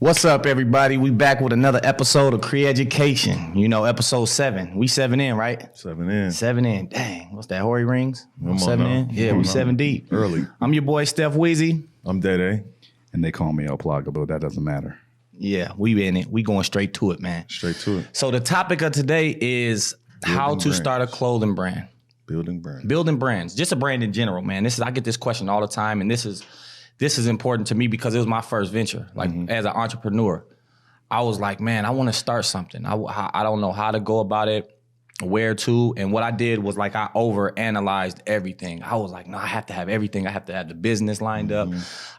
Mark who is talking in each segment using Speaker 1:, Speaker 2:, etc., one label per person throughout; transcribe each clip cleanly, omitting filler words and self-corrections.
Speaker 1: What's up, everybody? We back with another episode of Cree Education. You know, episode 7. We 7 in, right?
Speaker 2: 7 in.
Speaker 1: 7 in. Dang, what's that, Hoary Rings?
Speaker 2: Come
Speaker 1: 7
Speaker 2: on
Speaker 1: in?
Speaker 2: now.
Speaker 1: Yeah, we 7 deep.
Speaker 2: Early.
Speaker 1: I'm your boy, Steff Weezy.
Speaker 2: I'm Dede.
Speaker 3: And they call me El Plaga, but that doesn't matter.
Speaker 1: Yeah, we in it. We going straight to it, man.
Speaker 2: Straight to it.
Speaker 1: So the topic of today is how to start a clothing brand.
Speaker 2: Building brand.
Speaker 1: Building brands. Just a brand in general, man. I get this question all the time, and this is important to me because it was my first venture. Like, as an entrepreneur, I was like, man, I want to start something. I don't know how to go about it, where to. And what I did was like I overanalyzed everything. I was like, no, I have to have everything. I have to have the business lined up.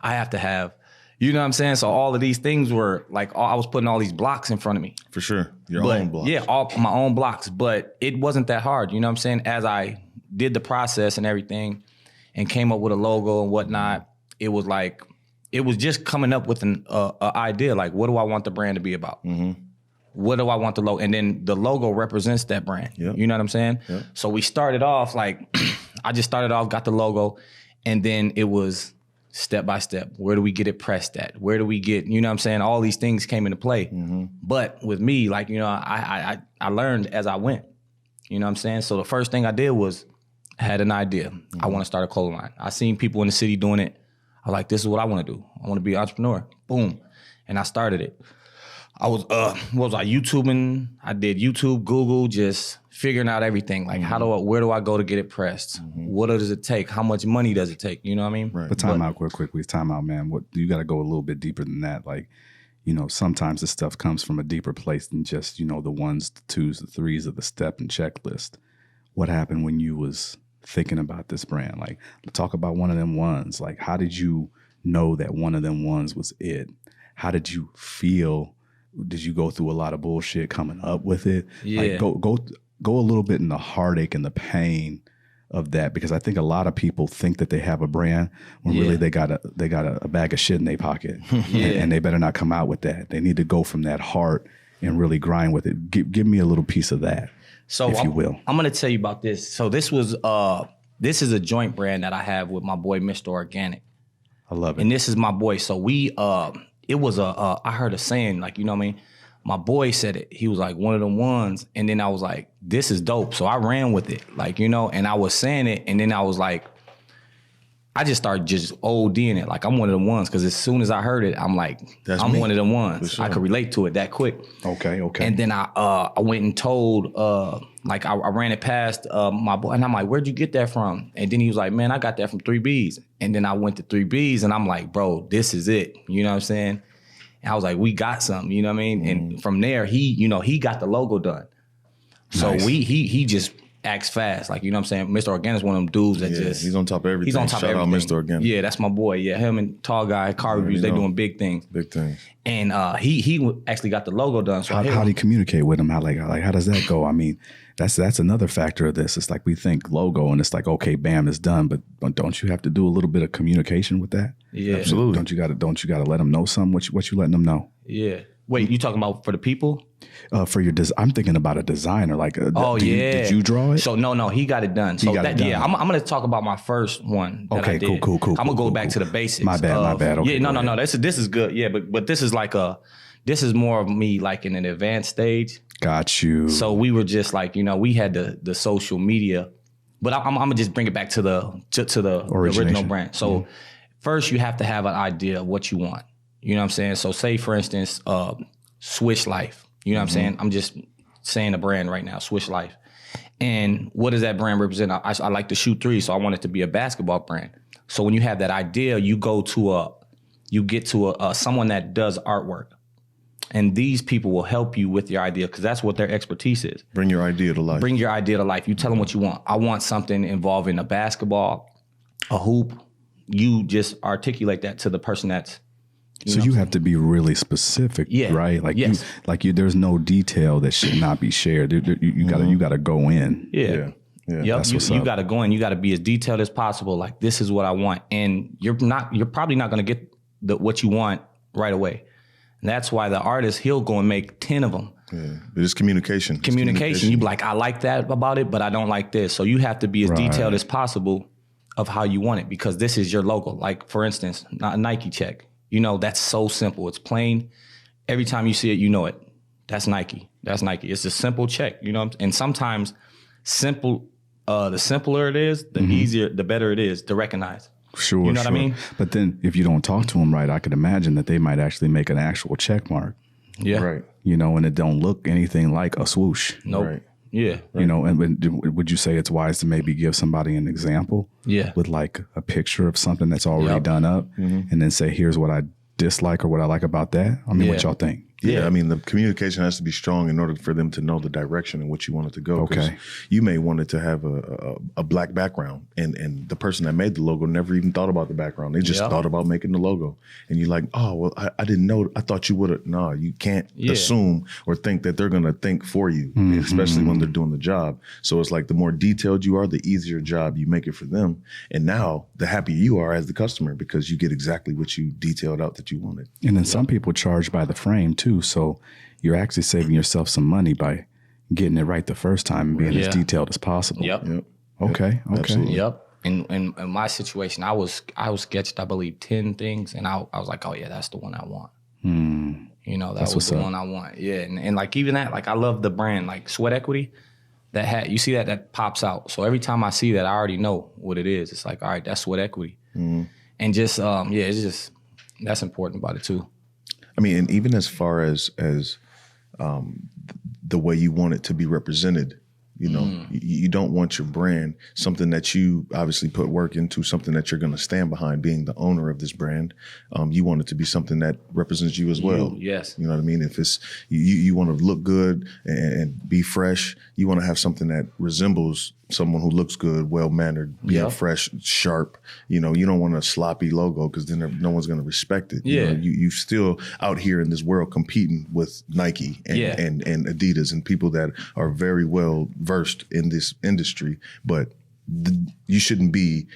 Speaker 1: I have to have, you know what I'm saying? So all of these things were like, I was putting all these blocks in front of me.
Speaker 2: For sure. Your own blocks.
Speaker 1: Yeah, all my own blocks. But it wasn't that hard. You know what I'm saying? As I did the process and everything and came up with a logo and whatnot, it was like, it was just coming up with an idea. Like, what do I want the brand to be about? What do I want the logo? And then the logo represents that brand.
Speaker 2: Yep.
Speaker 1: You know what I'm saying?
Speaker 2: Yep.
Speaker 1: So we started off like, I just started off, got the logo, and then it was step by step. Where do we get it pressed at? Where do we get, you know what I'm saying? All these things came into play. But with me, like, you know, I learned as I went. You know what I'm saying? So the first thing I did was I had an idea. I want to start a clothing line. I seen people in the city doing it. I was like, this is what I want to do. I want to be an entrepreneur. Boom. And I started it. I was, YouTubing? I did YouTube, Google, just figuring out everything. Like, where do I go to get it pressed? What does it take? How much money does it take? You know what I mean?
Speaker 2: Right.
Speaker 3: But time out real quick, please. Time out, man. You got to go a little bit deeper than that. Like, you know, sometimes this stuff comes from a deeper place than just, you know, the ones, the twos, the threes of the step and checklist. What happened when you was thinking about this brand? Like, talk about one of them ones. Like, how did you know that one of them ones was it? How did you feel? Did you go through a lot of bullshit coming up with it?
Speaker 1: Yeah.
Speaker 3: Like, go a little bit in the heartache and the pain of that, because I think a lot of people think that they have a brand when really they got a bag of shit in their pocket, and they better not come out with that. They need to go from that heart and really grind with it. Give me a little piece of that.
Speaker 1: So
Speaker 3: if you will. I'm
Speaker 1: going to tell you about this. So this is a joint brand that I have with my boy, Mr. Organic.
Speaker 3: I love it.
Speaker 1: And this is my boy. So it was I heard a saying, like, you know what I mean? My boy said it. He was like, one of them ones. And then I was like, this is dope. So I ran with it, like, you know, and I was saying it. And then I was like, I just started just ODing it. Like, I'm one of them ones. Because as soon as I heard it, I'm like, I'm one of them ones. Sure. I could relate to it that quick.
Speaker 3: Okay.
Speaker 1: And then I went and told, like, I ran it past my boy. And I'm like, where'd you get that from? And then he was like, man, I got that from 3Bs. And then I went to 3Bs and I'm like, bro, this is it. You know what I'm saying? And I was like, we got something, you know what I mean? And from there, he got the logo done. So
Speaker 3: Nice.
Speaker 1: he just acts fast. Like, you know what I'm saying? Mr. Organic's one of them dudes that just...
Speaker 2: he's on top of everything.
Speaker 1: He's on top
Speaker 2: Shout
Speaker 1: of everything.
Speaker 2: out Mr. Organic.
Speaker 1: Yeah, that's my boy. Yeah, him and Tall Guy, Car Reviews, they doing big things.
Speaker 2: Big things.
Speaker 1: And he actually got the logo done. So
Speaker 3: how do you communicate with him? How does that go? I mean, that's another factor of this. It's like we think logo and it's like, okay, bam, it's done. But don't you have to do a little bit of communication with that?
Speaker 1: Yeah,
Speaker 2: absolutely.
Speaker 3: Don't you got to let them know something? What you letting them know?
Speaker 1: Yeah. Wait, you talking about for the people?
Speaker 3: For your I'm thinking about a designer. Like, did you draw it?
Speaker 1: So no, he got it done. So
Speaker 3: got it done.
Speaker 1: Yeah, I'm going to talk about my first one. That
Speaker 3: Okay,
Speaker 1: I did.
Speaker 3: cool.
Speaker 1: I'm gonna go back to the basics.
Speaker 3: My bad. Okay,
Speaker 1: yeah, no. This is good. Yeah, but this is like this is more of me like in an advanced stage.
Speaker 3: Got you.
Speaker 1: So we were just like, you know, we had the social media, but I'm gonna just bring it back to the original brand. So first you have to have an idea of what you want. You know what I'm saying? So say for instance, Swish Life. You know what I'm saying? I'm just saying a brand right now, Swish Life. And what does that brand represent? I like to shoot threes, so I want it to be a basketball brand. So when you have that idea, you get to someone that does artwork. And these people will help you with your idea because that's what their expertise is.
Speaker 2: Bring your idea to life.
Speaker 1: Bring your idea to life. You tell them what you want. I want something involving a basketball, a hoop. You just articulate that to the person that's...
Speaker 3: You have to be really specific, right? Like,
Speaker 1: yes.
Speaker 3: There's no detail that should not be shared. You gotta go in.
Speaker 1: Yeah. Yep. You got to go in. You got to be as detailed as possible. Like, this is what I want, and you're probably not going to get what you want right away. And that's why the artist, he'll go and make 10 of them.
Speaker 2: Yeah, but it's communication.
Speaker 1: You be like, I like that about it, but I don't like this. So you have to be as detailed as possible of how you want it, because this is your logo. Like, for instance, a Nike check. You know, that's so simple. It's plain. every time you see it, you know it. That's Nike. That's Nike. It's a simple check, you know. And sometimes the simpler it is, the easier, the better it is to recognize.
Speaker 3: Sure,
Speaker 1: you know what I mean?
Speaker 3: But then if you don't talk to them right, I could imagine that they might actually make an actual check mark.
Speaker 1: Yeah.
Speaker 2: Right.
Speaker 3: You know, and it don't look anything like a swoosh.
Speaker 1: Nope.
Speaker 2: Right.
Speaker 1: Yeah.
Speaker 3: You know, and would you say it's wise to maybe give somebody an example?
Speaker 1: Yeah.
Speaker 3: With like a picture of something that's already done up and then say, here's what I dislike or what I like about that? I mean, what y'all think?
Speaker 2: Yeah, I mean, the communication has to be strong in order for them to know the direction in which you want it to go.
Speaker 3: Okay.
Speaker 2: You may want it to have a black background, and the person that made the logo never even thought about the background. They just thought about making the logo. And you're like, oh, well, I didn't know. I thought you would have. No, you can't assume or think that they're going to think for you, especially when they're doing the job. So it's like the more detailed you are, the easier job you make it for them. And now the happier you are as the customer because you get exactly what you detailed out that you wanted.
Speaker 3: And then some people charge by the frame too. So you're actually saving yourself some money by getting it right the first time and being as detailed as possible.
Speaker 1: Yep.
Speaker 3: Okay.
Speaker 2: Absolutely.
Speaker 1: Yep. And in my situation, I was sketched, I believe, 10 things, and I was like, oh yeah, that's the one I want. You know, that was the one I want. Yeah. And like even that, like I love the brand, like Sweat Equity. That hat, you see that pops out. So every time I see that, I already know what it is. It's like, all right, that's Sweat Equity. And just it's just that's important about it too.
Speaker 2: I mean, and even as far as the way you want it to be represented, you know, you don't want your brand, something that you obviously put work into, something that you're going to stand behind, being the owner of this brand. You want it to be something that represents you as well.
Speaker 1: Yes.
Speaker 2: You know what I mean? If it's you want to look good and be fresh, you want to have something that resembles someone who looks good, well-mannered, being fresh, sharp. You know, you don't want a sloppy logo because then no one's going to respect it.
Speaker 1: Yeah.
Speaker 2: You know, you still out here in this world competing with Nike and Adidas and people that are very well versed in this industry, but you shouldn't be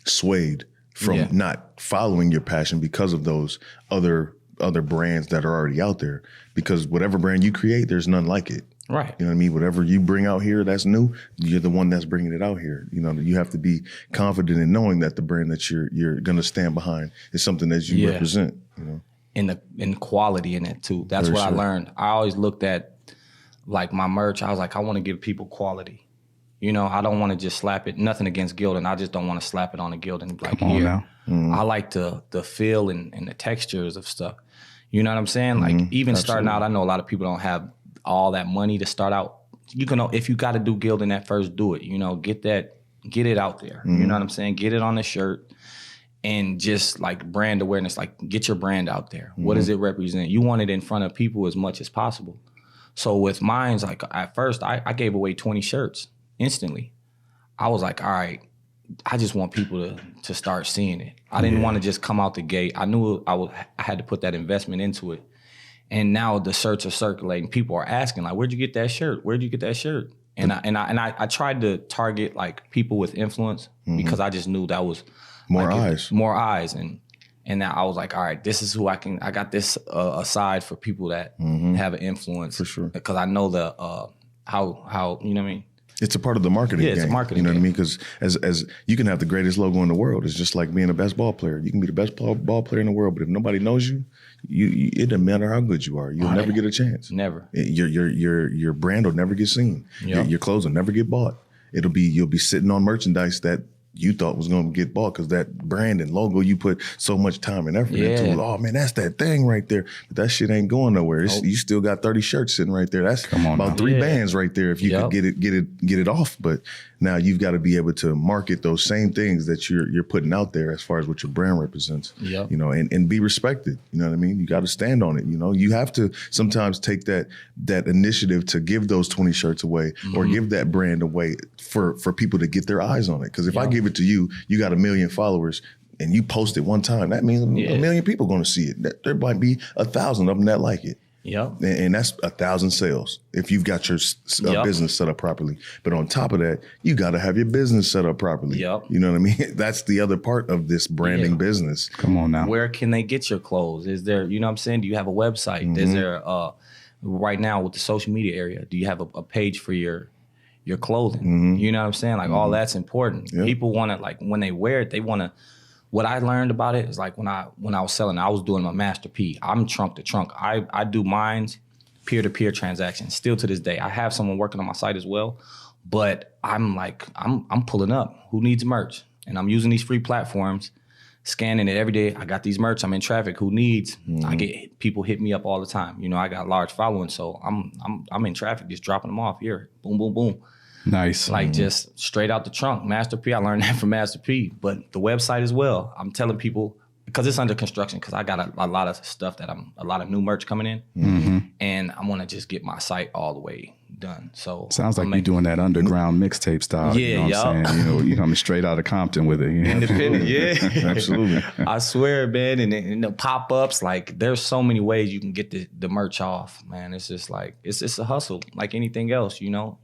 Speaker 2: swayed from not following your passion because of those other brands that are already out there. Because whatever brand you create, there's none like it.
Speaker 1: Right.
Speaker 2: You know what I mean? Whatever you bring out here that's new, you're the one that's bringing it out here. You know, you have to be confident in knowing that the brand that you're going to stand behind is something that you represent. You know,
Speaker 1: in quality in it too. That's what I learned. I always looked at like my merch. I was like, I want to give people quality. You know, I don't want to just slap it. Nothing against Gildan. I just don't want to slap it on a Gildan. Like here, I like the feel and the textures of stuff. You know what I'm saying? Like even starting out, I know a lot of people don't have all that money to start out. You can, if you got to do Gildan at first, do it. You know, get it out there. You know what I'm saying? Get it on the shirt and just like brand awareness. Like get your brand out there. What does it represent? You want it in front of people as much as possible. So with mine's like at first, I gave away 20 shirts instantly. I was like, all right, I just want people to start seeing it. I didn't want to just come out the gate. I knew I had to put that investment into it. And now the shirts are circulating. People are asking, like, where'd you get that shirt? Where'd you get that shirt? And I tried to target like people with influence because I just knew that was
Speaker 2: more
Speaker 1: eyes. And now I was like, all right, this is who I got this aside for people that have an influence. For sure. Because I know the how you know what I mean?
Speaker 2: It's a part of the marketing game.
Speaker 1: It's a marketing
Speaker 2: game. You know
Speaker 1: game.
Speaker 2: what I mean? Because as you can have the greatest logo in the world. It's just like being the best ball player. You can be the best ball player in the world, but if nobody knows you, it doesn't matter how good you are. You'll never get a chance.
Speaker 1: Never.
Speaker 2: Your brand will never get seen.
Speaker 1: Yep.
Speaker 2: Your clothes will never get bought. You'll be sitting on merchandise that you thought was going to get bought because that brand and logo you put so much time and effort into. Oh man, that's that thing right there. But that shit ain't going nowhere. You still got 30 shirts sitting right there. That's about 3 bands right there if you could get it off. But now you've got to be able to market those same things that you're putting out there as far as what your brand represents.
Speaker 1: Yep.
Speaker 2: You know, and be respected. You know what I mean? You got to stand on it. You know, you have to sometimes take that initiative to give those 20 shirts away or give that brand away for people to get their eyes on it. Because if I give it to you, you got 1 million followers and you post it one time, that means 1 million people going to see it. There might be 1,000 of them that like it.
Speaker 1: Yep.
Speaker 2: And that's 1,000 sales if you've got your business set up properly. But on top of that, you got to have your business set up properly.
Speaker 1: Yep.
Speaker 2: You know what I mean? That's the other part of this branding business.
Speaker 3: Come on now.
Speaker 1: Where can they get your clothes? Is there, you know what I'm saying? Do you have a website? Is there, right now with the social media area, do you have a page for your clothing? You know what I'm saying? Like all that's important. People want to, like when they wear it, they want to what I learned about it is like when I was selling, I was doing my Master P. I'm trunk to trunk. I do mines peer-to-peer transactions still to this day. I have someone working on my site as well, but I'm pulling up. Who needs merch? And I'm using these free platforms, scanning it every day. I got these merch. I'm in traffic. Who needs? I get people hit me up all the time. You know, I got a large following, so I'm in traffic, just dropping them off here. Boom, boom, boom.
Speaker 3: Nice.
Speaker 1: Like just straight out the trunk. Master P. I learned that from Master P. But the website as well. I'm telling people, because it's under construction, because I got a lot of stuff a lot of new merch coming in, and I want to just get my site all the way done. So
Speaker 3: sounds like you're doing that underground mixtape style.
Speaker 1: Yeah,
Speaker 3: you know what I'm saying? You know, you coming straight out of Compton with it. You know?
Speaker 1: Independent, yeah,
Speaker 2: Absolutely.
Speaker 1: I swear, man. And the pop-ups, like there's so many ways you can get the merch off, man. It's just like it's a hustle, like anything else. You know,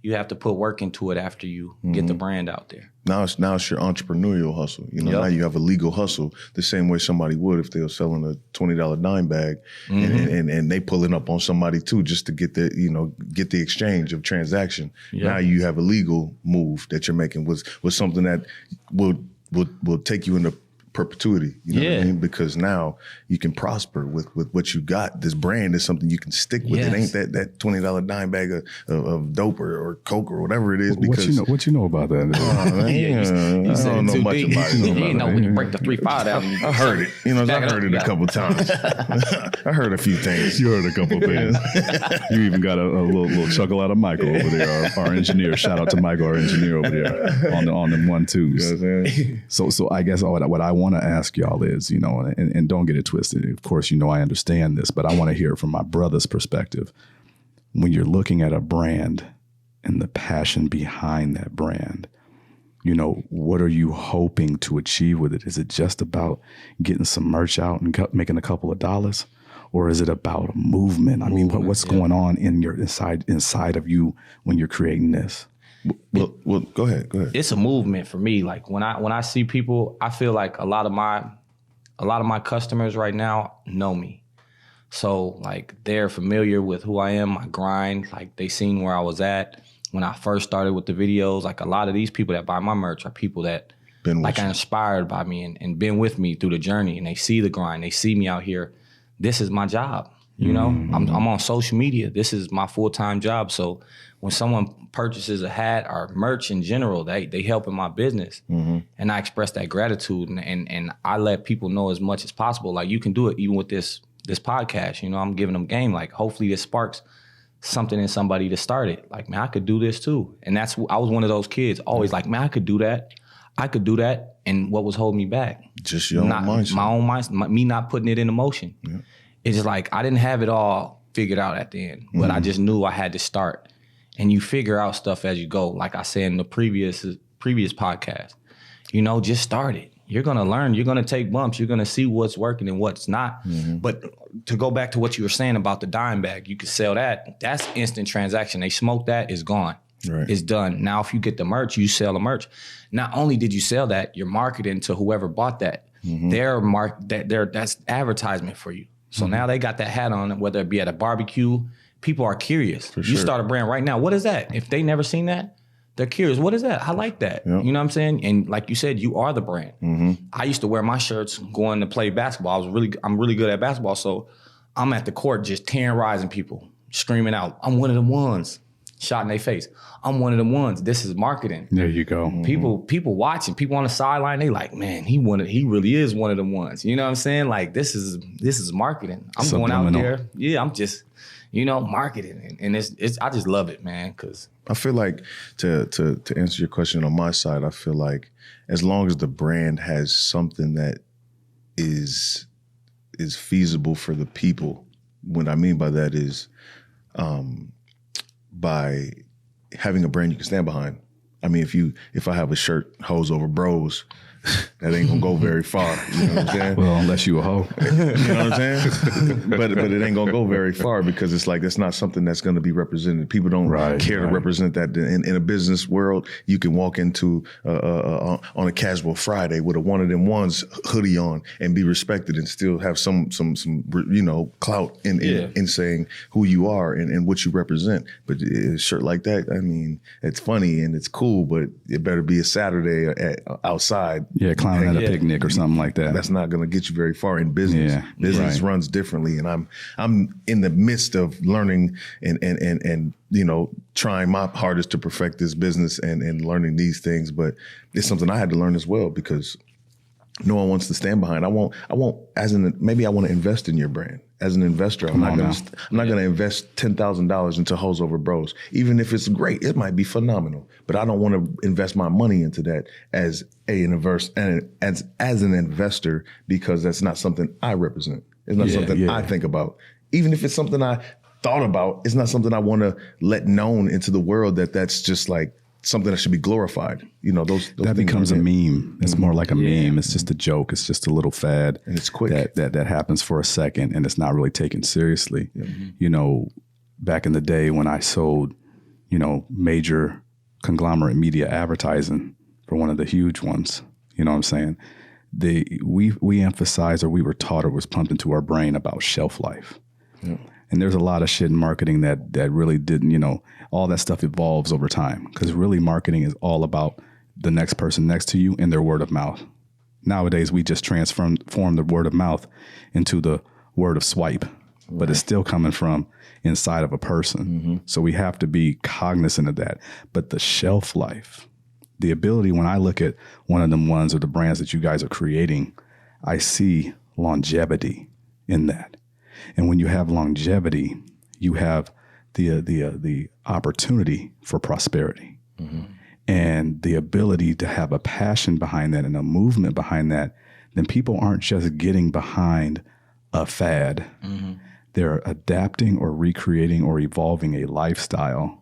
Speaker 1: you have to put work into it after you get the brand out there.
Speaker 2: Now it's your entrepreneurial hustle. You know, now you have a legal hustle the same way somebody would if they were selling a $20 dime bag and they pulling up on somebody too just to get the exchange of transaction. Now you have a legal move that you're making was something that will take you into perpetuity, you know what I mean? Because now you can prosper with what you got. This brand is something you can stick with. It ain't that $20 dime bag of dope or coke or whatever it is. Because
Speaker 3: what you know about that?
Speaker 2: I don't know much about it.
Speaker 1: You ain't know when you break the 3-5 down.
Speaker 2: I heard it. You know, I heard it a couple times. I heard a few things.
Speaker 3: You heard a couple things. You even got a little chuckle out of Michael over there, our engineer. Shout out to Michael, our engineer over there on them 1-2s.
Speaker 2: You know what I'm saying?
Speaker 3: So I guess what I want to ask y'all is, you know, and don't get it twisted. Of course, you know, I understand this, but I want to hear it from my brother's perspective. When you're looking at a brand and the passion behind that brand, you know, what are you hoping to achieve with it? Is it just about getting some merch out and making a couple of dollars? Or is it about a movement? I mean, what's going on in your inside of you when you're creating this?
Speaker 2: Well, go ahead.
Speaker 1: It's a movement for me. Like when I see people, I feel like a lot of my customers right now know me. So like they're familiar with who I am, my grind. Like they seen where I was at when I first started with the videos. Like a lot of these people that buy my merch are people that are inspired by me and been with me through the journey, and they see the grind. They see me out here. This is my job. You know, I'm on social media. This is my full-time job. So when someone purchases a hat or merch in general, they help in my business. And I express that gratitude and I let people know as much as possible. Like you can do it even with this podcast. You know, I'm giving them game. Like hopefully this sparks something in somebody to start it. Like, man, I could do this too. And I was one of those kids always like, man, I could do that. And what was holding me back?
Speaker 2: Just your own mindset.
Speaker 1: My own mindset, me not putting it into motion. Yeah. It's just like I didn't have it all figured out at the end, but I just knew I had to start. And you figure out stuff as you go. Like I said in the previous podcast, you know, just start it. You're gonna learn. You're gonna take bumps. You're gonna see what's working and what's not. But to go back to what you were saying about the dime bag, you could sell that. That's instant transaction. They smoke that, it's gone. Right. It's done. Now, if you get the merch, you sell the merch. Not only did you sell that, you're marketing to whoever bought that. That's advertisement for you. So now they got that hat on, whether it be at a barbecue, people are curious. You start a brand right now. What is that? If they never seen that, they're curious. What is that? I like that. Yep. You know what I'm saying? And like you said, you are the brand. I used to wear my shirts going to play basketball. I'm really good at basketball. So I'm at the court just terrorizing people, screaming out, I'm one of them ones. Shot in their face. I'm one of them ones. This is marketing.
Speaker 3: There you go.
Speaker 1: People watching, people on the sideline, they like, man, he really is one of them ones. You know what I'm saying? Like this is marketing. I'm going out there. Yeah, I'm just, you know, marketing. And it's I just love it, man. Cause
Speaker 2: I feel like to answer your question on my side, I feel like as long as the brand has something that is feasible for the people, what I mean by that is by having a brand you can stand behind. I mean, if I have a shirt, hoes over bros, that ain't gonna go very far. You know what I'm saying?
Speaker 3: Well, unless you a hoe.
Speaker 2: You know what I'm saying? But it ain't gonna go very far because it's like, that's not something that's gonna be represented. People don't care to represent that. In a business world, you can walk into on a casual Friday with a one of them ones hoodie on and be respected and still have some you know, clout in saying who you are and what you represent. But a shirt like that, I mean, it's funny and it's cool, but it better be a Saturday outside
Speaker 3: clowning at a picnic or something like that.
Speaker 2: That's not going to get you very far in business.
Speaker 3: Yeah,
Speaker 2: Business runs differently, and I'm in the midst of learning and trying my hardest to perfect this business and learning these things. But it's something I had to learn as well, because no one wants to stand behind. Maybe I want to invest in your brand. As an investor, I'm not going to invest $10,000 into Hoes Over Bros. Even if it's great, it might be phenomenal, but I don't want to invest my money into that as an investor, because that's not something I represent. It's not something I think about. Even if it's something I thought about, it's not something I want to let known into the world that's just like something that should be glorified. Those
Speaker 3: that becomes a meme. It's more like a meme. It's just a joke. It's just a little fad.
Speaker 2: And it's quick.
Speaker 3: That happens for a second, and it's not really taken seriously. Back in the day when I sold, major conglomerate media advertising for one of the huge ones, you know what I'm saying? We emphasized, or we were taught, or was pumped into our brain about shelf life. Yeah. And there's a lot of shit in marketing that really didn't, all that stuff evolves over time, because really marketing is all about the next person next to you and their word of mouth. Nowadays, we just form the word of mouth into the word of swipe, but it's still coming from inside of a person. Mm-hmm. So we have to be cognizant of that. But the shelf life, the ability, when I look at one of them ones or the brands that you guys are creating, I see longevity in that. And when you have longevity, you have the opportunity for prosperity, and the ability to have a passion behind that and a movement behind that. Then people aren't just getting behind a fad. Mm-hmm. They're adapting or recreating or evolving a lifestyle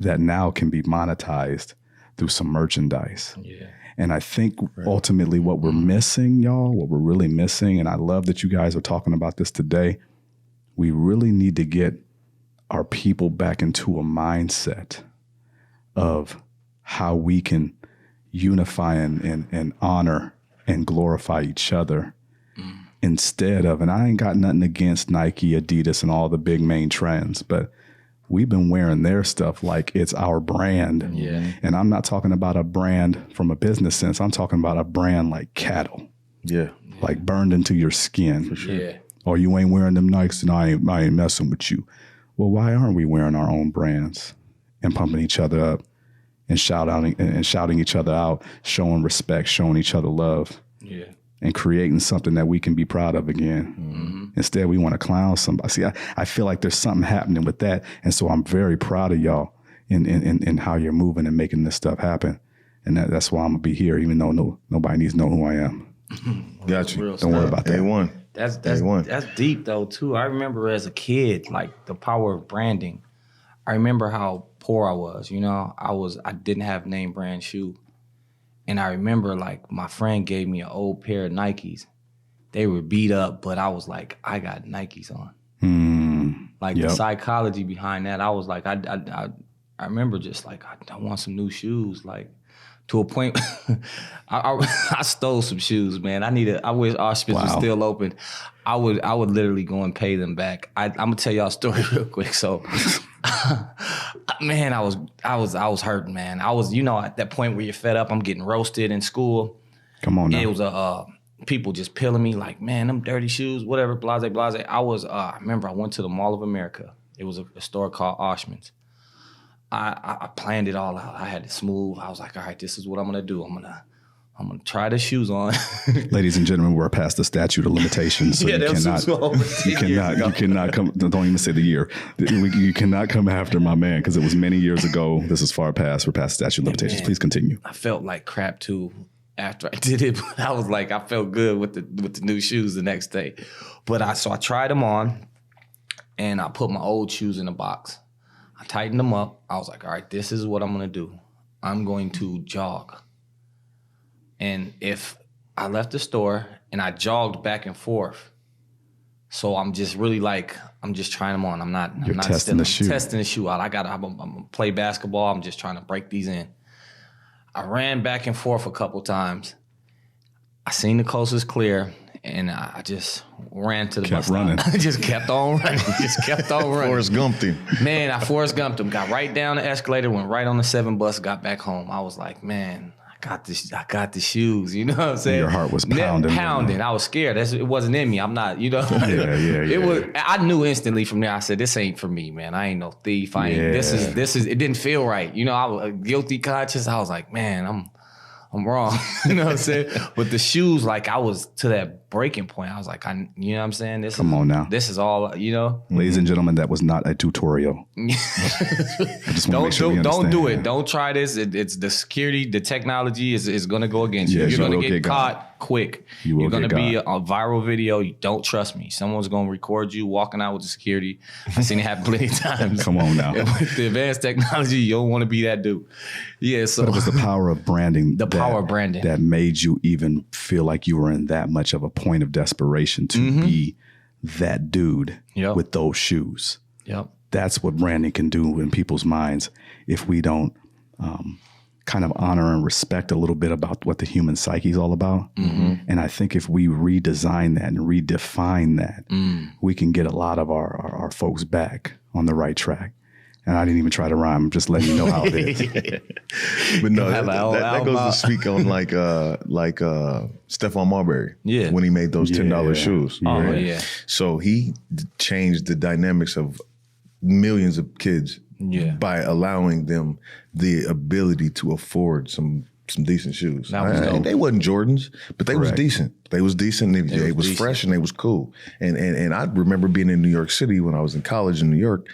Speaker 3: that now can be monetized through some merchandise. Yeah. And I think ultimately what we're missing, y'all, what we're really missing, and I love that you guys are talking about this today, we really need to get our people back into a mindset of how we can unify and honor and glorify each other instead of, and I ain't got nothing against Nike, Adidas, and all the big main trends, but we've been wearing their stuff like it's our brand. Yeah. And I'm not talking about a brand from a business sense. I'm talking about a brand like cattle. Yeah. Like burned into your skin. For sure. Yeah. Or you ain't wearing them Nikes and I ain't messing with you. Well, why aren't we wearing our own brands and pumping each other up and shouting each other out, showing respect, showing each other love? Yeah. And creating something that we can be proud of again. Mm-hmm. Instead, we want to clown somebody. See, I feel like there's something happening with that. And so I'm very proud of y'all in how you're moving and making this stuff happen. And that's why I'm going to be here, even though nobody needs to know who I am.
Speaker 2: Got you.
Speaker 3: Don't worry about that.
Speaker 2: A1.
Speaker 1: That's deep, though, too. I remember as a kid, like the power of branding. I remember how poor I was. I didn't have name brand shoe. And I remember, like, my friend gave me an old pair of Nikes. They were beat up, but I was like, I got Nikes on. The psychology behind that, I was like, I remember just like, I want some new shoes. Like, to a point, I stole some shoes, man. I wish Auschwitz was still open. I would literally go and pay them back. I'm gonna tell y'all a story real quick. So, man, I was hurting, man. I was, at that point where you're fed up. I'm getting roasted in school.
Speaker 3: Come on now.
Speaker 1: And it was people just pilling me like, man, them dirty shoes, whatever, blase, blase. I remember I went to the Mall of America. It was a store called Oshman's. I planned it all out. I had it smooth. I was like, all right, this is what I'm gonna do. I'm gonna try the shoes on.
Speaker 3: Ladies and gentlemen, we're past the statute of limitations. So you cannot come. Don't even say the year. You cannot come after my man because it was many years ago. This is far past. We're past statute of limitations. Man, please continue.
Speaker 1: I felt like crap too after I did it, but I was like, I felt good with the new shoes the next day. But I tried them on, and I put my old shoes in a box. I tightened them up. I was like, all right, this is what I'm going to do. I'm going to jog. And if I left the store and I jogged back and forth, so I'm just really like, I'm just trying them on. I'm not
Speaker 3: testing the shoe.
Speaker 1: Testing the shoe out. I'm going to play basketball. I'm just trying to break these in. I ran back and forth a couple times. I seen the coast was clear. And I just ran to the bus stop.
Speaker 3: Running.
Speaker 1: I just kept on running.
Speaker 2: Forrest Gumped him.
Speaker 1: Man, I Forrest Gumped him. Got right down the escalator, went right on the 7 bus, got back home. I was like, man, I I got the shoes. You know what I'm saying?
Speaker 3: Your heart was pounding.
Speaker 1: Pounding. I was scared. It wasn't in me. I'm not, you know.
Speaker 3: Yeah.
Speaker 1: It was. I knew instantly from there. I said, this ain't for me, man. I ain't no thief. I ain't. This is. It didn't feel right. You know, I was guilty conscious. I was like, man, I'm wrong. You know what I'm saying? But the shoes, like I was to that breaking point. I was like, you know what I'm saying?
Speaker 3: Come on now.
Speaker 1: This is all, you know?
Speaker 3: Ladies and gentlemen, that was not a tutorial. I just want to make sure we understand.
Speaker 1: Don't do it. Don't try this. It's the security, the technology is going to go against you. You're going to get caught quick. You're going to be a viral video. You don't trust me. Someone's going to record you walking out with the security. I've seen it happen plenty of times.
Speaker 3: Come on now.
Speaker 1: With the advanced technology, you don't want to be that dude. Yeah, so.
Speaker 3: But it was the power of branding.
Speaker 1: Power of branding.
Speaker 3: That made you even feel like you were in that much of a point of desperation to be that dude with those shoes.
Speaker 1: Yep.
Speaker 3: That's what branding can do in people's minds if we don't kind of honor and respect a little bit about what the human psyche is all about. And I think if we redesign that and redefine that, we can get a lot of our folks back on the right track. And I didn't even try to rhyme. I'm just letting you know how it is.
Speaker 2: But no, that goes to speak on like Stephon Marbury. Yeah. When he made those $10 shoes.
Speaker 1: Oh, right? Yeah.
Speaker 2: So he changed the dynamics of millions of kids by allowing them the ability to afford some decent shoes. And they wasn't Jordans, but they was decent. They was decent. They was fresh and they was cool. And I remember being in New York City when I was in college in New York.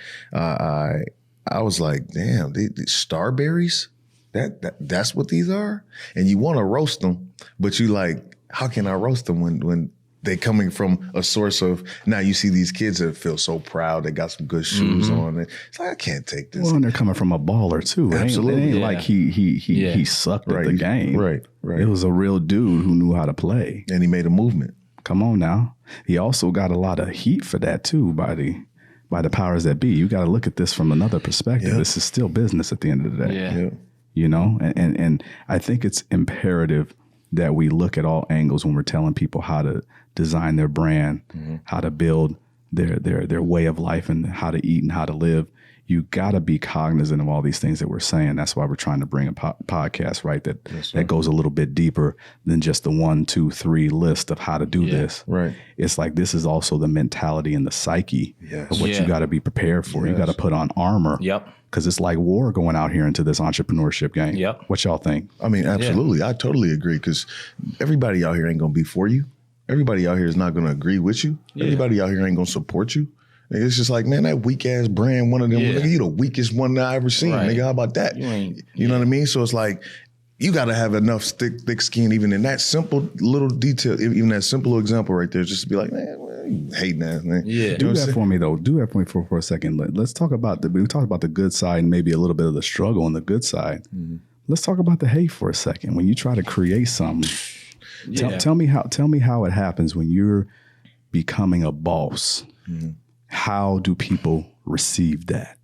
Speaker 2: I was like, damn, these Starberries? That's what these are? And you want to roast them, but you like, how can I roast them when they coming from a source of, now you see these kids that feel so proud, they got some good shoes on. It's like, I can't take this.
Speaker 3: Well, and they're coming from a baller too.
Speaker 2: Absolutely.
Speaker 3: It ain't like he sucked at the game.
Speaker 2: Right.
Speaker 3: It was a real dude who knew how to play.
Speaker 2: And he made a movement.
Speaker 3: Come on now. He also got a lot of heat for that too by the powers that be. You got to look at this from another perspective. This is still business at the end of the day. You know, and I think it's imperative that we look at all angles when we're telling people how to design their brand, how to build their way of life and how to eat and how to live. You got to be cognizant of all these things that we're saying. That's why we're trying to bring a podcast, right? That goes a little bit deeper than just the 1, 2, 3 list of how to do this.
Speaker 2: Right.
Speaker 3: It's like this is also the mentality and the psyche of what you got to be prepared for. You got to put on armor.
Speaker 1: Yep.
Speaker 3: Because it's like war going out here into this entrepreneurship game.
Speaker 1: Yep.
Speaker 3: What y'all think?
Speaker 2: I mean, absolutely. I totally agree because everybody out here ain't going to be for you. Everybody out here is not going to agree with you. Everybody out here ain't going to support you. It's just like, man, that weak ass brand, one of them, nigga, you the weakest one that I ever seen, nigga. How about that? You know what I mean? So it's like, you got to have enough thick skin, even in that simple little detail, even that simple example right there, just to be like, man, well, you hating ass, man.
Speaker 1: Yeah.
Speaker 3: Do that for me, though. Do that for me for a second. Let's talk about we talked about the good side and maybe a little bit of the struggle on the good side. Let's talk about the hate for a second. When you try to create something, tell me how it happens when you're becoming a boss. How do people receive that?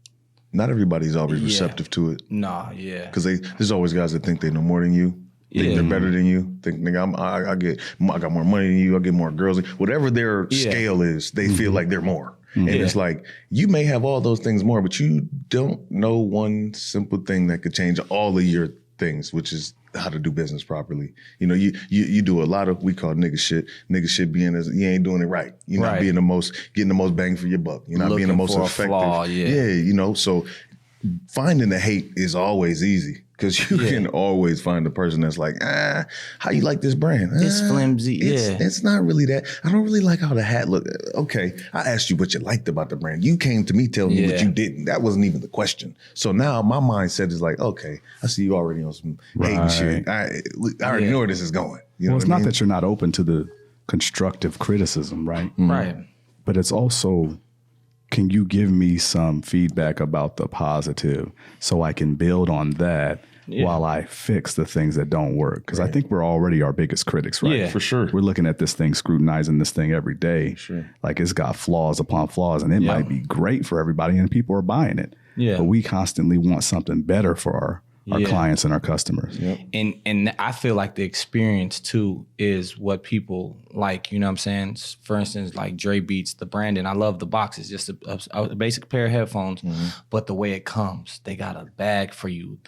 Speaker 2: Not everybody's always receptive to it.
Speaker 1: Nah,
Speaker 2: because there's always guys that think they know more than you, think they're better than you, think, nigga, I got more money than you, I get more girls. Whatever their scale is, they feel like they're more. And it's like, you may have all those things more, but you don't know one simple thing that could change all of your things, which is how to do business properly. You know, you do a lot of, we call nigga shit. Nigga shit being as, you ain't doing it right. You're not being getting the most bang for your buck. You're not being the most effective.
Speaker 1: Flaw,
Speaker 2: you know, so finding the hate is always easy. Because you can always find the person that's like, how you like this brand?
Speaker 1: It's flimsy,
Speaker 2: It's not really that. I don't really like how the hat look. Okay, I asked you what you liked about the brand. You came to me telling me what you didn't. That wasn't even the question. So now my mindset is like, okay, I see you already on some hating shit. I already know where this is going. You know
Speaker 3: it's not that you're not open to the constructive criticism, right?
Speaker 1: Right.
Speaker 3: But it's also, can you give me some feedback about the positive so I can build on that while I fix the things that don't work? Because I think we're already our biggest critics, right?
Speaker 1: Yeah,
Speaker 2: for sure.
Speaker 3: We're looking at this thing, scrutinizing this thing every day.
Speaker 2: Sure.
Speaker 3: Like it's got flaws upon flaws, and it might be great for everybody, and people are buying it.
Speaker 1: Yeah.
Speaker 3: But we constantly want something better for our clients and our customers.
Speaker 2: Yep.
Speaker 1: And I feel like the experience too is what people like, you know what I'm saying? For instance, like Dre Beats, the branding, I love the box. It's just a basic pair of headphones, but the way it comes, they got a bag for you.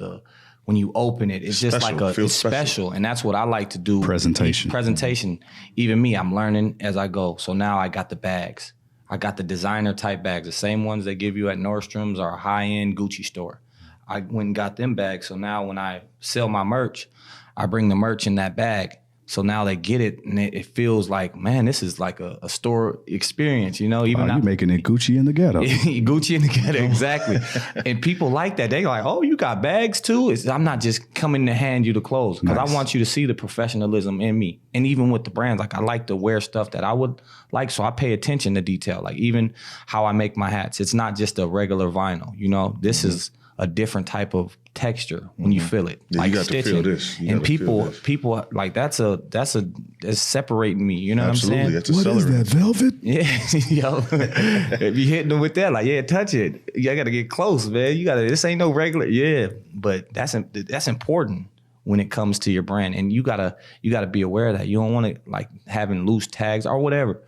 Speaker 1: when you open it, it's just
Speaker 2: special.
Speaker 1: like it's special. And that's what I like to do.
Speaker 3: Presentation.
Speaker 1: Even me, I'm learning as I go. So now I got the bags. I got the designer type bags, the same ones they give you at Nordstrom's or a high-end Gucci store. I went and got them bags. So now when I sell my merch, I bring the merch in that bag. So now they get it, and it feels like, man, this is like a store experience, you know? Even
Speaker 3: you making it Gucci in the ghetto.
Speaker 1: Gucci in the ghetto, exactly. And people like that. They like, oh, you got bags too? I'm not just coming to hand you the clothes, because I want you to see the professionalism in me. And even with the brands, like I like to wear stuff that I would like, so I pay attention to detail. Like even how I make my hats. It's not just a regular vinyl, you know? This is a different type of texture when you feel it.
Speaker 2: Yeah,
Speaker 1: like
Speaker 2: you got
Speaker 1: stitching.
Speaker 2: to feel this.
Speaker 1: And people like that's separating me. You know
Speaker 2: Absolutely.
Speaker 1: what I'm saying?
Speaker 3: What is that, velvet?
Speaker 1: Yeah, yo. If you hitting them with that, like, yeah, touch it. You gotta get close, man. This ain't no regular. Yeah, but that's important when it comes to your brand, and you gotta be aware of that. You don't want to like having loose tags or whatever.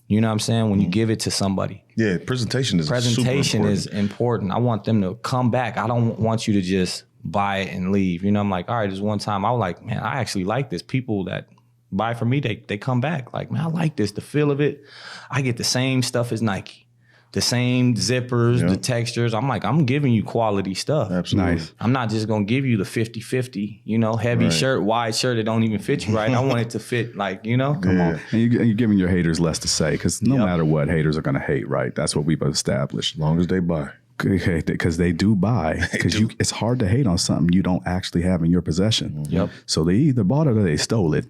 Speaker 1: You know what I'm saying? When you give it to somebody.
Speaker 2: Yeah, presentation is
Speaker 1: important. I want them to come back. I don't want you to just buy it and leave. You know, I'm like, all right, this one time I was like, man, I actually like this. People that buy from me, they come back. Like, man, I like this, the feel of it. I get the same stuff as Nike. The same zippers, the textures. I'm like, I'm giving you quality stuff.
Speaker 2: Absolutely.
Speaker 3: Nice.
Speaker 1: I'm not just going to give you the 50-50, you know, heavy shirt, wide shirt that don't even fit you right. I want it to fit like, you know.
Speaker 3: Come on. And you're giving your haters less to say, because no matter what, haters are going to hate, right? That's what we've established.
Speaker 2: As long as they buy.
Speaker 3: Because they do buy. Because it's hard to hate on something you don't actually have in your possession.
Speaker 1: Yep.
Speaker 3: So they either bought it or they stole it.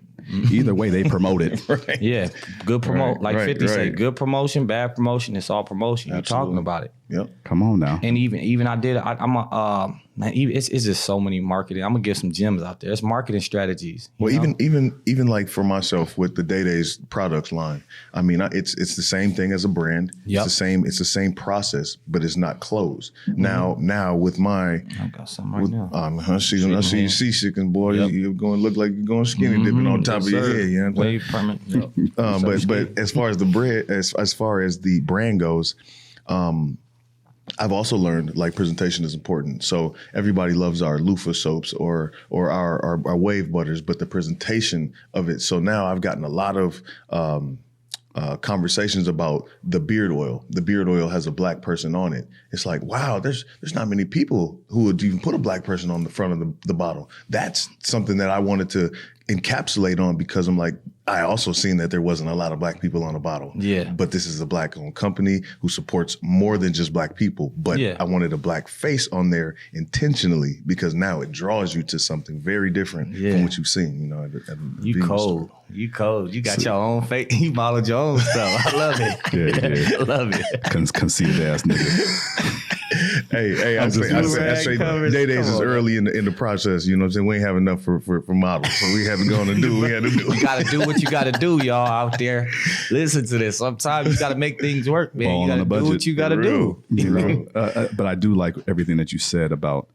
Speaker 3: Either way, they promote it.
Speaker 2: Right.
Speaker 1: Yeah, good promote. Like 50 say,
Speaker 2: right.
Speaker 1: good promotion, bad promotion. It's all promotion. You're talking about it.
Speaker 2: Yep.
Speaker 3: Come on now.
Speaker 1: And even I did. I'm a man. It's just so many marketing. I'm gonna give some gems out there. It's marketing strategies.
Speaker 2: Well, even like for myself with the Day Days products line, I mean, it's the same thing as a brand.
Speaker 1: Yep.
Speaker 2: It's the same process, but it's not closed. Now with my,
Speaker 1: I got some right now.
Speaker 2: I see you seasick and boy, you're going to look like you're going skinny dipping on top of your head. You know what I'm
Speaker 1: Wave permit. Yep.
Speaker 2: But as far as the brand, as far as the brand goes, I've also learned like presentation is important. So everybody loves our loofah soaps or our wave butters, but the presentation of it. So now I've gotten a lot of conversations about the beard oil. The beard oil has a black person on it. It's like, wow, there's not many people who would even put a black person on the front of the bottle. That's something that I wanted to encapsulate on, because I'm like, I also seen that there wasn't a lot of black people on the bottle.
Speaker 1: Yeah.
Speaker 2: But this is a black owned company who supports more than just black people. But I wanted a black face on there intentionally, because now it draws you to something very different from what you've seen, you know, at
Speaker 1: You cold. Store. You cold. You got your own face. You modeled your own stuff. I love it.
Speaker 3: Yeah.
Speaker 1: I love it.
Speaker 3: Conceited ass nigga.
Speaker 2: Hey, I say Day Days is early in the process. You know what I'm saying? We ain't have enough for models, so we haven't gone to do what we had to do.
Speaker 1: You got to do what you got to do, y'all out there. Listen to this. Sometimes you got to make things work, man. You got to do what you got to do.
Speaker 3: You know? But I do like everything that you said about,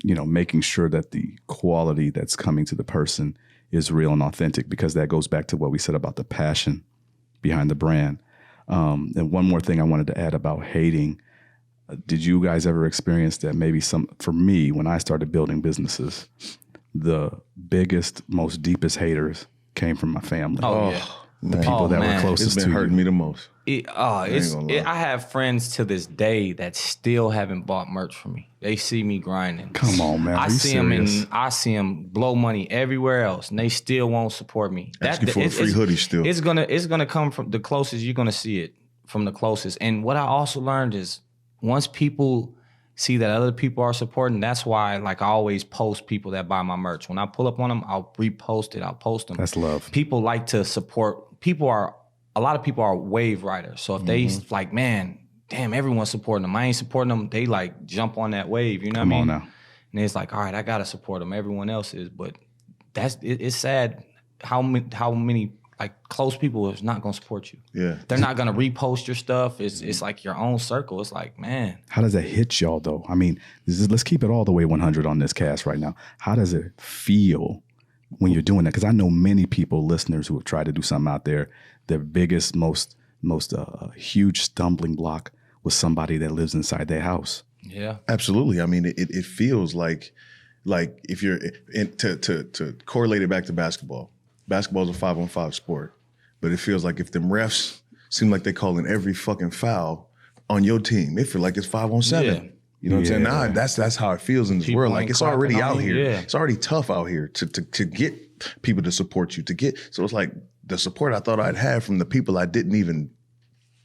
Speaker 3: making sure that the quality that's coming to the person is real and authentic, because that goes back to what we said about the passion behind the brand. And one more thing I wanted to add about hating. Did you guys ever experience that? Maybe for me, when I started building businesses, the biggest, most deepest haters came from my family.
Speaker 1: Oh, yeah.
Speaker 3: The people that were closest
Speaker 2: it's been
Speaker 3: to
Speaker 2: hurting me the most.
Speaker 1: I have friends to this day that still haven't bought merch from me. They see me grinding.
Speaker 3: Come on, man.
Speaker 1: I see them blow money everywhere else, and they still won't support me.
Speaker 2: Asking for a free hoodie still.
Speaker 1: It's gonna come from the closest. You're gonna see it from the closest. And what I also learned is, once people see that other people are supporting, that's why like I always post people that buy my merch. When I pull up on them, I'll repost it. I'll post them.
Speaker 3: That's love.
Speaker 1: People like to support. A lot of people are wave riders. So if they like, man, damn, everyone's supporting them. I ain't supporting them. They like jump on that wave. You know what I mean?
Speaker 3: Come on now.
Speaker 1: And it's like, all right, I gotta support them. Everyone else is, but it's sad how many like close people is not gonna support you.
Speaker 2: Yeah.
Speaker 1: They're not gonna repost your stuff. It's like your own circle. It's like, man.
Speaker 3: How does that hit y'all though? I mean, let's keep it all the way 100 on this cast right now. How does it feel when you're doing that? Because I know many people, listeners, who have tried to do something out there, their biggest, most huge stumbling block was somebody that lives inside their house.
Speaker 1: Yeah.
Speaker 2: Absolutely. I mean, it feels like like if you're to correlate it back to basketball. Basketball is a 5-on-5 sport, but it feels like if them refs seem like they calling every fucking foul on your team, it feel like it's 5-on-7.
Speaker 1: Yeah.
Speaker 2: You know what I'm saying? Now that's how it feels in this world. Like it's already out here.
Speaker 1: Yeah.
Speaker 2: It's already tough out here to get people to support you. So it's like the support I thought I'd have from the people I didn't even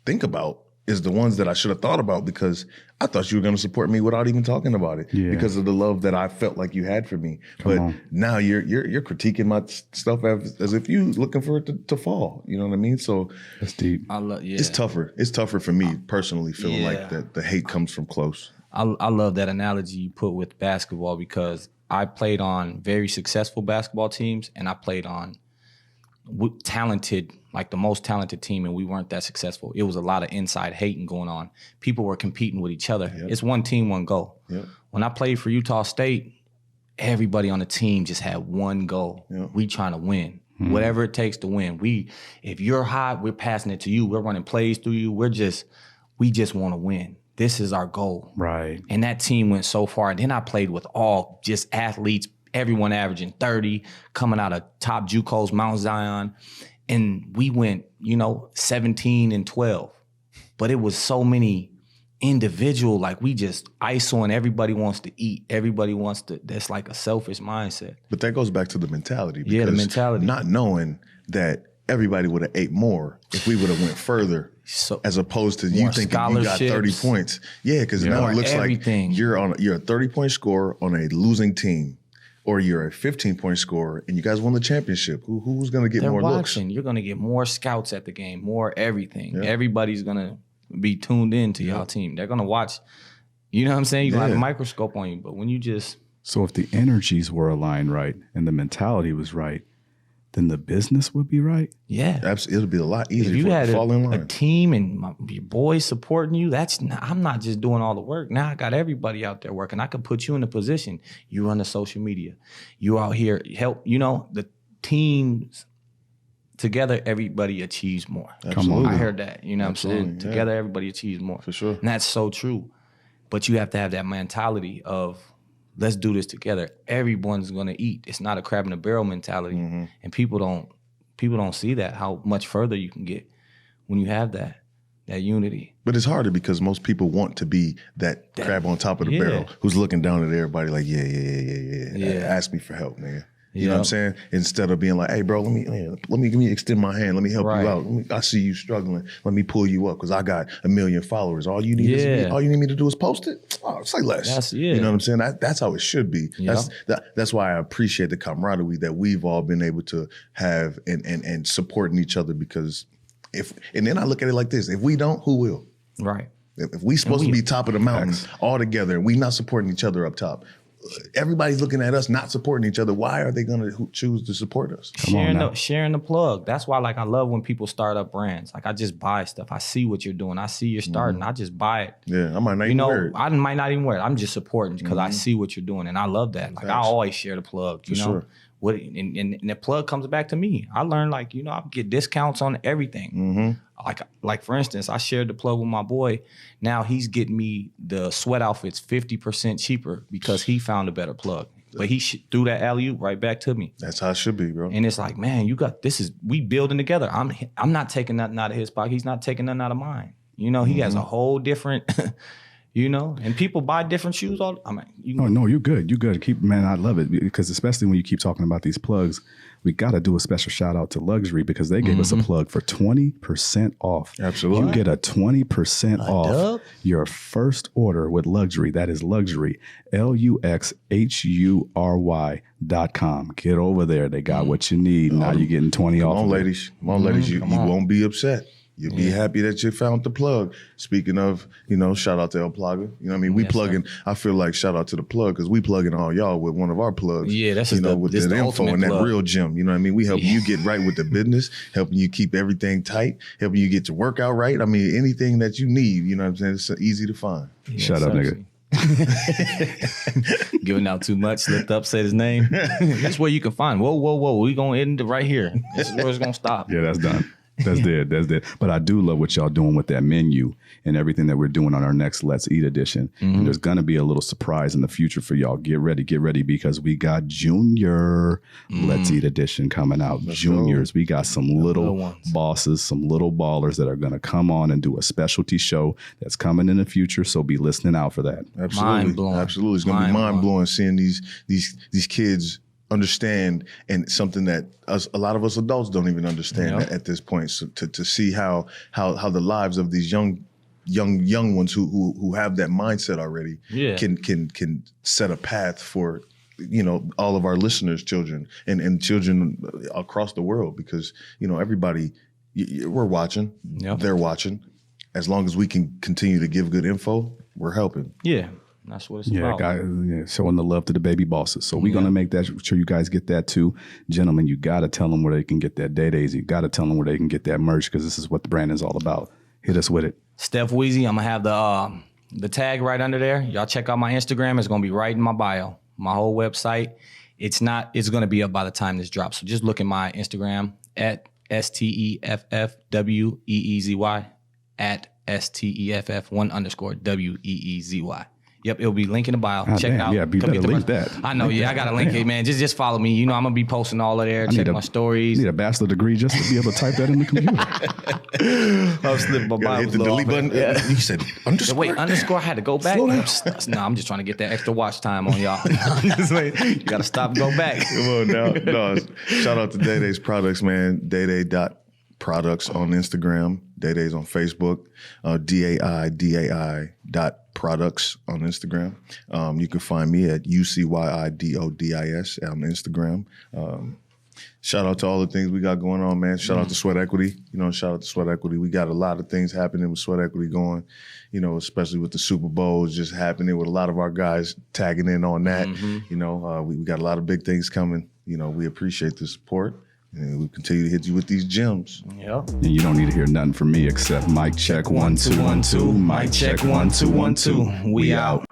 Speaker 2: think about is the ones that I should have thought about, because I thought you were going to support me without even talking about it because of the love that I felt like you had for me. But now you're critiquing my stuff as if you looking for it to fall. You know what I mean? So
Speaker 3: that's deep.
Speaker 2: It's tougher. It's tougher for me personally, feeling like that the hate comes from close.
Speaker 1: I love that analogy you put with basketball, because I played on very successful basketball teams and I played on talented, like the most talented team, and we weren't that successful. It was a lot of inside hating going on. People were competing with each other. It's one team, one goal. When I played for Utah State, everybody on the team just had one goal. We trying to win. Whatever it takes to win. If you're hot, we're passing it to you. We're running plays through you. We just want to win. This is our goal.
Speaker 3: Right.
Speaker 1: And that team went so far. And then I played with all just athletes, everyone averaging 30, coming out of top JUCOs, Mount Zion. And we went, 17-12. But it was so many individual, like we just ISO and everybody wants to eat. Everybody wants to, that's like a selfish mindset.
Speaker 2: But that goes back to the mentality.
Speaker 1: The mentality.
Speaker 2: Not knowing that everybody would have ate more if we would have went further.
Speaker 1: So,
Speaker 2: as opposed to you thinking you got 30 points. Yeah, because now it looks everything. Like you're a 30-point scorer on a losing team, or you're a 15-point scorer and you guys won the championship. Who's going to get more looks?
Speaker 1: You're going to get more scouts at the game, more everything. Yeah. Everybody's going to be tuned in to y'all team. They're going to watch. You know what I'm saying? You're going to have a microscope on you. But when you just...
Speaker 3: So if the energies were aligned right and the mentality was right, then the business would be right.
Speaker 2: Yeah, absolutely. It'll be a lot easier for it to fall in line.
Speaker 1: If you had a team and your boys supporting you, I'm not just doing all the work. Now I got everybody out there working. I could put you in a position. You run the social media. You out here help. The teams together, everybody achieves more.
Speaker 2: Absolutely.
Speaker 1: I heard that. You know what I'm saying? Yeah. Together, everybody achieves more.
Speaker 2: For sure.
Speaker 1: And that's so true. But you have to have that mentality of, let's do this together. Everyone's going to eat. It's not a crab in a barrel mentality. And people don't see that, how much further you can get when you have that unity.
Speaker 2: But it's harder because most people want to be that crab on top of the barrel who's looking down at everybody like, yeah. Ask me for help, nigga. You know what I'm saying? Instead of being like, hey, bro, let me extend my hand. Let me help you out. I see you struggling. Let me pull you up because I got 1 million followers. All you need me to do is post it. Oh, say less. You know what I'm saying? That's how it should be. That's why I appreciate the camaraderie that we've all been able to have and supporting each other, because and then I look at it like this: if we don't, who will?
Speaker 1: Right.
Speaker 2: If we supposed to be top of the mountain all together and we not supporting each other up top, everybody's looking at us not supporting each other. Why are they going to choose to support us?
Speaker 1: Sharing the plug. That's why, I love when people start up brands. I just buy stuff. I see what you're doing. I see you're starting. I just buy it.
Speaker 2: Yeah, I might not even wear it.
Speaker 1: I might not even wear it. I'm just supporting because I see what you're doing, and I love that. I always share the plug. You know,
Speaker 2: sure.
Speaker 1: And the plug comes back to me. I learned I get discounts on everything. Like for instance, I shared the plug with my boy. Now he's getting me the sweat outfits 50% cheaper because he found a better plug. But he threw that alley-oop right back to me.
Speaker 2: That's how it should be, bro.
Speaker 1: And it's like, man, we building together. I'm not taking nothing out of his pocket. He's not taking nothing out of mine. He has a whole different, and people buy different shoes all.
Speaker 3: No, you're good. You're good. I love it, because especially when you keep talking about these plugs, we got to do a special shout out to Luxury, because they gave us a plug for 20% off.
Speaker 2: Absolutely.
Speaker 3: You get a 20% off your first order with Luxury. That is Luxury, LUXHURY.com. Get over there. They got what you need. Now you're getting 20 off.
Speaker 2: Come on, ladies. You won't be upset. You'll be happy that you found the plug. Speaking of, shout out to El Plaga. You know what I mean? We plugging. I feel like shout out to the plug, because we plugging all y'all with one of our plugs.
Speaker 1: Yeah, that's
Speaker 2: with that info and that real gym. You know what I mean? We helping you get right with the business, helping you keep everything tight, helping you get your workout right. I mean, anything that you need. You know what I'm saying? It's easy to find.
Speaker 1: Yeah,
Speaker 3: shut up, nigga.
Speaker 1: Giving out too much, slipped up, said his name. That's where you can find. Whoa. We gonna end it right here. This is where it's gonna stop.
Speaker 3: Yeah, that's done. That's dead. But I do love what y'all doing with that menu and everything that we're doing on our next Let's Eat edition. And there's going to be a little surprise in the future for y'all. Get ready because we got Junior Let's Eat edition coming out. Juniors, we got some little bosses, some little ballers that are going to come on and do a specialty show that's coming in the future. So be listening out for that.
Speaker 2: Absolutely.
Speaker 1: Mind-blowing.
Speaker 2: Absolutely. It's going to be mind-blowing seeing these kids understand, and something that a lot of us adults don't even understand at this point. So to see how the lives of these young ones who have that mindset already can set a path for, you know, all of our listeners' children and children across the world, because, you know, everybody, we're watching, they're watching. As long as we can continue to give good info, we're helping.
Speaker 1: Yeah. That's what it's about.
Speaker 3: Guys, showing the love to the baby bosses. So we're going to make that sure you guys get that too. Gentlemen, you got to tell them where they can get that Day-Days. You got to tell them where they can get that merch, because this is what the brand is all about. Hit us with it.
Speaker 1: Steff Weezy. I'm going to have the tag right under there. Y'all check out my Instagram. It's going to be right in my bio. My whole website. It's going to be up by the time this drops. So just look at my Instagram at STEFFWEEZY at STEFF1_WEEZY. Yep, it'll be link in the bio. Check it out.
Speaker 3: Yeah, you better link that.
Speaker 1: I know, I got to link it, man. Just follow me. You know, I'm going to be posting all of there. Check my stories.
Speaker 3: I need a bachelor's degree just to be able to type that in the computer.
Speaker 1: I'm slipping my Bible.
Speaker 2: Hit the delete button.
Speaker 1: Yeah.
Speaker 2: You said underscore.
Speaker 1: Wait, underscore. I had to go back. No, I'm just trying to get that extra watch time on y'all. You got to stop and go back.
Speaker 2: Come on now. No, shout out to Day-Day's Products, man. Day-Day.products on Instagram. Day-Day's on Facebook. DAI.products on Instagram. You can find me at UCYIDODIS on Instagram. Shout out to all the things we got going on, man. Shout out to Sweat Equity. You know, shout out to Sweat Equity. We got a lot of things happening with Sweat Equity going, you know, especially with the Super Bowls just happening, with a lot of our guys tagging in on that. You know, we got a lot of big things coming. You know, we appreciate the support. And we continue to hit you with these gems.
Speaker 1: Yep.
Speaker 3: And you don't need to hear nothing from me except mic check 1 2 1 2. Mic check 1 2 1 2. We out.